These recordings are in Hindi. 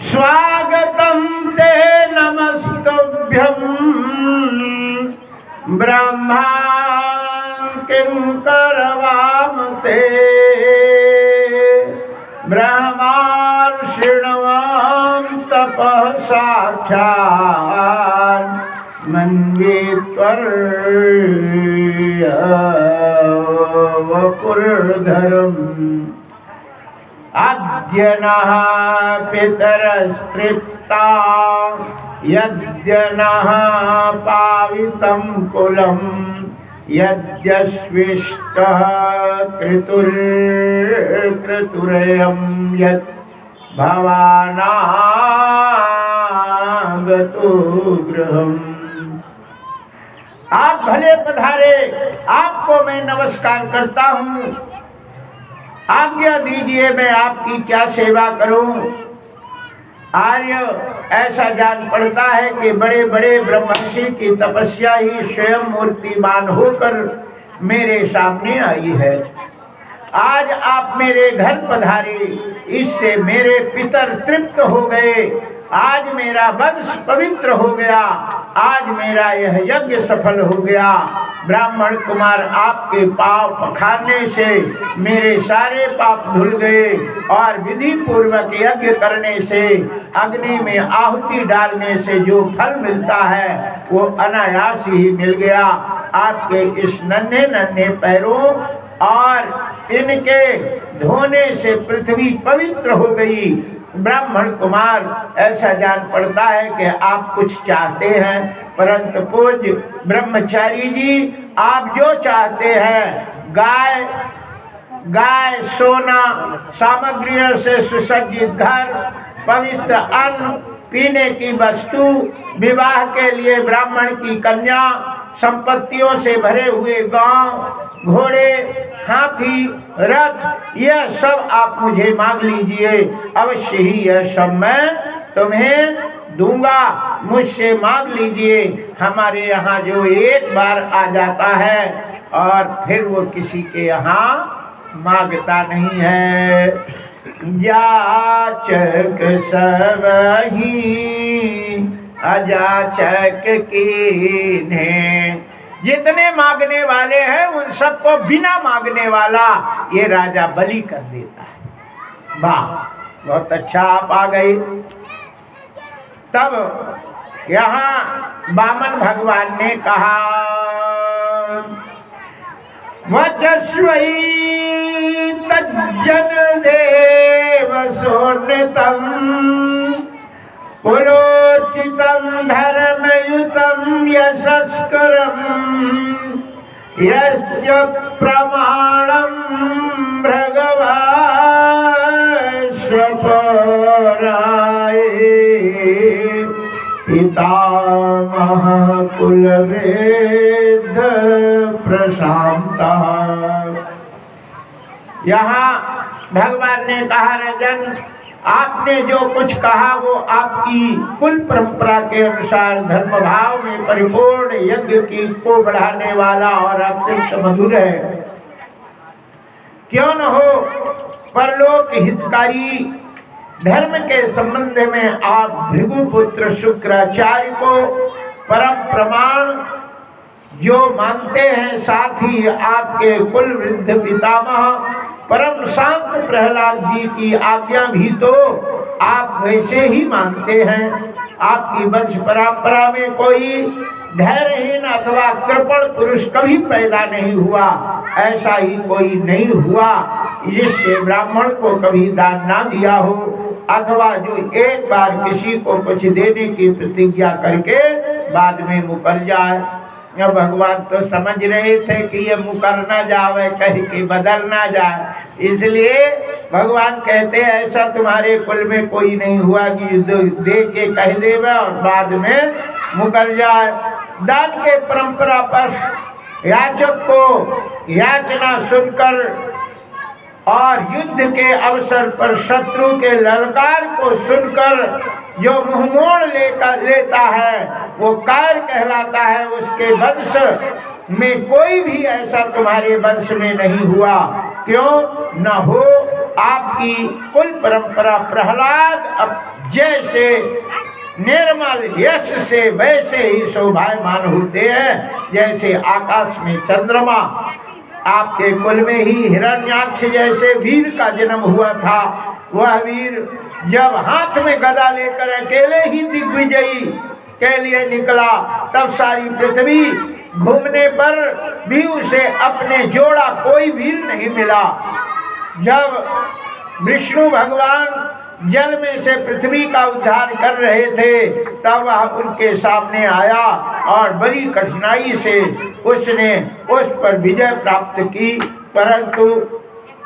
स्वागतं ते नमस्तुभ्यं ब्रह्मा किं करवाम ते ब्रह्मार्षिणवां तपः साक्षात् मन्वित्वर्यवपुर्धरम् अद्य नः पितरस्तृप्ता यद्य नः पावितं कुलं यद्यश्विष्टः क्रतुरयं यत् भवानागतो गृहम्। आप भले पधारे, आपको मैं नमस्कार करता हूँ। आज्ञा दीजिए मैं आपकी क्या सेवा करूं। आर्य ऐसा जान पड़ता है कि बड़े बड़े ब्रह्मर्षि की तपस्या ही स्वयं मूर्तिमान होकर मेरे सामने आई है। आज आप मेरे घर पधारे, इससे मेरे पितर तृप्त हो गए। आज मेरा वंश पवित्र हो गया, आज मेरा यह यज्ञ सफल हो गया। ब्राह्मण कुमार आपके पांव पखारने से मेरे सारे पाप धुल गए और विधि पूर्वक यज्ञ करने से अग्नि में आहुति डालने से जो फल मिलता है वो अनायास ही मिल गया। आपके इस नन्हे नन्हे पैरों और इनके धोने से पृथ्वी पवित्र हो गई। ब्राह्मण कुमार ऐसा जान पड़ता है कि आप कुछ चाहते हैं, परंतु पूज्य ब्रह्मचारी जी आप जो चाहते हैं गाय सोना सामग्रियों से सुसज्जित घर, पवित्र अन्न, पीने की वस्तु, विवाह के लिए ब्राह्मण की कन्या, संपत्तियों से भरे हुए गांव, घोड़े, हाथी, रथ, यह सब आप मुझे मांग लीजिए। अवश्य ही यह सब मैं तुम्हें दूंगा। मुझसे मांग लीजिए। हमारे यहाँ जो एक बार आ जाता है और फिर वो किसी के यहाँ मांगता नहीं है। जाचक सबही अजाचक कीन्हे। जितने मांगने वाले हैं उन सबको बिना मांगने वाला ये राजा बलि कर देता है। वाह, बहुत अच्छा आप आ गए। तब यहाँ वामन भगवान ने कहा वचस्वै तज्जन देव सोन्नतम पुरोचितं धर्मयुतं यशस्करम् यस्य प्रमाणं भृगवाश्वपराय पितामह कुलवेद प्रशान्तः। यहाँ भगवान ने कहा राजन, आपने जो कुछ कहा वो आपकी कुल परंपरा के अनुसार धर्म भाव में परिपूर्ण यज्ञ की को बढ़ाने वाला और अत्यंत मधुर है। क्यों न हो, परलोक हितकारी धर्म के संबंध में आप भृगुपुत्र शुक्राचार्य को परम प्रमाण जो मानते हैं, साथ ही आपके कुल वृद्ध पितामह परम शांत प्रहलाद जी की आज्ञा भी तो आप वैसे ही मानते हैं। आपकी वंश परंपरा में कोई धैर्यहीन अथवा कृपण पुरुष कभी पैदा नहीं हुआ। ऐसा ही कोई नहीं हुआ जिससे ब्राह्मण को कभी दान ना दिया हो, अथवा जो एक बार किसी को कुछ देने की प्रतिज्ञा करके बाद में मुकर जाए। भगवान तो समझ रहे थे कि ये मुकर ना जावे, कह के बदल ना जाए, इसलिए भगवान कहते हैं ऐसा तुम्हारे कुल में कोई नहीं हुआ कि दे के कह देवे और बाद में मुकर जाए। दान के परंपरा पर याचक को याचना सुनकर और युद्ध के अवसर पर शत्रु के ललकार को सुनकर जो मुंह मोड़ लेता है वो कायर कहलाता है। उसके वंश में कोई भी ऐसा तुम्हारे वंश में नहीं हुआ। क्यों न हो, आपकी कुल परंपरा प्रहलाद अब जैसे निर्मल यश से वैसे ही शोभायमान होते हैं जैसे आकाश में चंद्रमा। आपके कुल में ही हिरण्याक्ष जैसे वीर का जन्म हुआ था। वह वीर जब हाथ में गदा लेकर अकेले ही दिग्विजयी के लिए निकला तब सारी पृथ्वी घूमने पर भी उसे अपने जोड़ा कोई वीर नहीं मिला। जब विष्णु भगवान जल में से पृथ्वी का उद्धार कर रहे थे तब वह उनके सामने आया और बड़ी कठिनाई से उसने उस पर विजय प्राप्त की, परंतु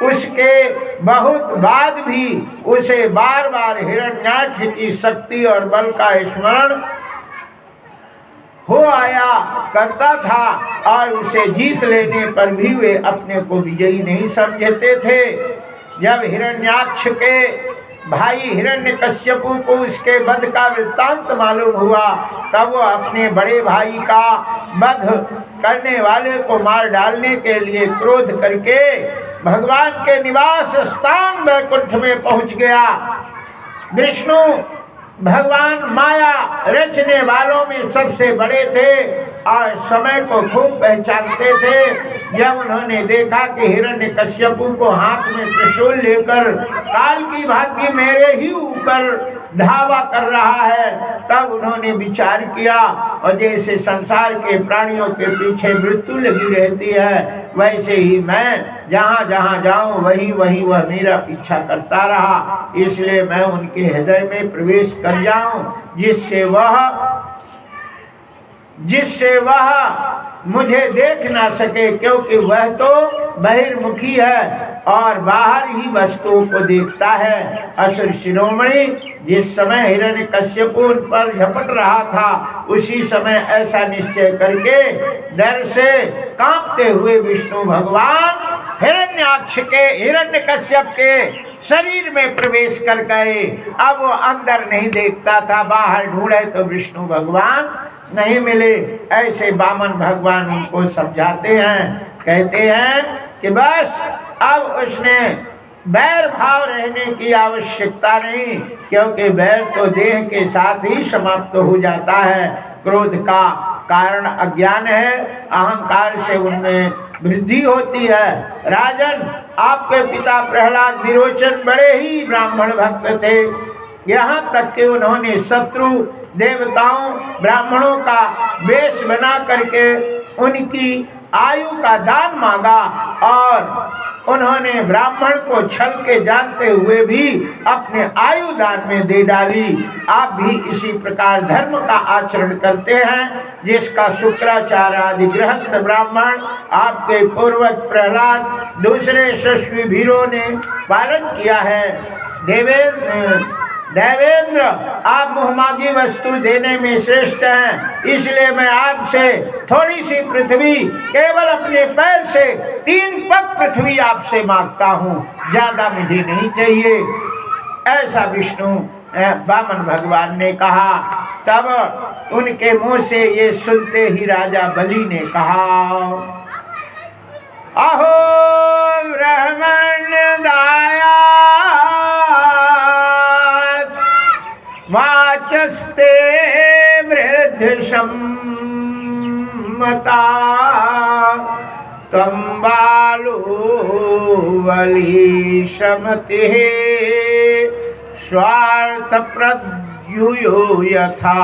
उसके बहुत बाद भी उसे बार बार हिरण्याक्ष की शक्ति और बल का स्मरण हो आया करता था और उसे जीत लेने पर भी वे अपने को विजयी नहीं समझते थे। जब हिरण्याक्ष के भाई हिरण्यकश्यपु को उसके वध का वृत्तांत मालूम हुआ तब वो अपने बड़े भाई का वध करने वाले को मार डालने के लिए क्रोध करके भगवान के निवास स्थान वैकुंठ में पहुंच गया। विष्णु भगवान माया रचने वालों में सबसे बड़े थे और समय को खूब पहचानते थे। जब उन्होंने देखा कि हिरण्यकश्यपु को हाथ में त्रिशूल लेकर काल की भांति मेरे ही ऊपर धावा कर रहा है तब उन्होंने विचार किया और जैसे संसार के प्राणियों के पीछे मृत्यु लगी रहती है वैसे ही मैं जहाँ जहाँ जाऊँ वहीं वहीं वह मेरा पीछा करता रहा, इसलिए मैं उनके हृदय में प्रवेश कर जाऊं जिससे वह मुझे देख ना सके, क्योंकि वह तो बहिर्मुखी है और बाहर ही वस्तुओं को देखता है। असुर शिरोमणि जिस समय हिरण्यकश्यप उन पर झपट रहा था उसी समय ऐसा निश्चय करके डर से कांपते हुए विष्णु भगवान हिरण्यकश्यप के शरीर में प्रवेश कर गए। अब वो अंदर नहीं देखता था, बाहर ढूंढे तो विष्णु भगवान नहीं मिले। ऐसे वामन भगवान उनको समझाते हैं, कहते हैं कि बस अब उसने बैर भाव रहने की आवश्यकता नहीं, क्योंकि बैर तो देह के साथ ही समाप्त हो जाता है। क्रोध का कारण अज्ञान है, अहंकार से उनमें वृद्धि होती है। राजन, आपके पिता प्रहलाद विरोचन बड़े ही ब्राह्मण भक्त थे, यहाँ तक कि उन्होंने शत्रु देवताओं ब्राह्मणों का वेश बना करके उनकी आयु का दान मांगा और उन्होंने ब्राह्मण को छल के जानते हुए भी अपने आयु दान में दे डाली। आप भी इसी प्रकार धर्म का आचरण करते हैं जिसका शुक्राचार्य आदि गृहस्थ ब्राह्मण आपके पूर्वज प्रहलाद दूसरे यशस्वी वीरों ने पालन किया है। देवेंद्र, आप मुहमागी वस्तु देने में श्रेष्ठ हैं, इसलिए मैं आपसे थोड़ी सी पृथ्वी केवल अपने पैर से 3 पग पृथ्वी आपसे मांगता हूँ, ज्यादा मुझे नहीं चाहिए। ऐसा विष्णु वामन भगवान ने कहा। तब उनके मुंह से ये सुनते ही राजा बलि ने कहा, अहो ब्राह्मण दाया वाचस्ते वृद्ध सम्मता त्वं बालो बलि समति स्वार्थ प्रद्युयो यथा।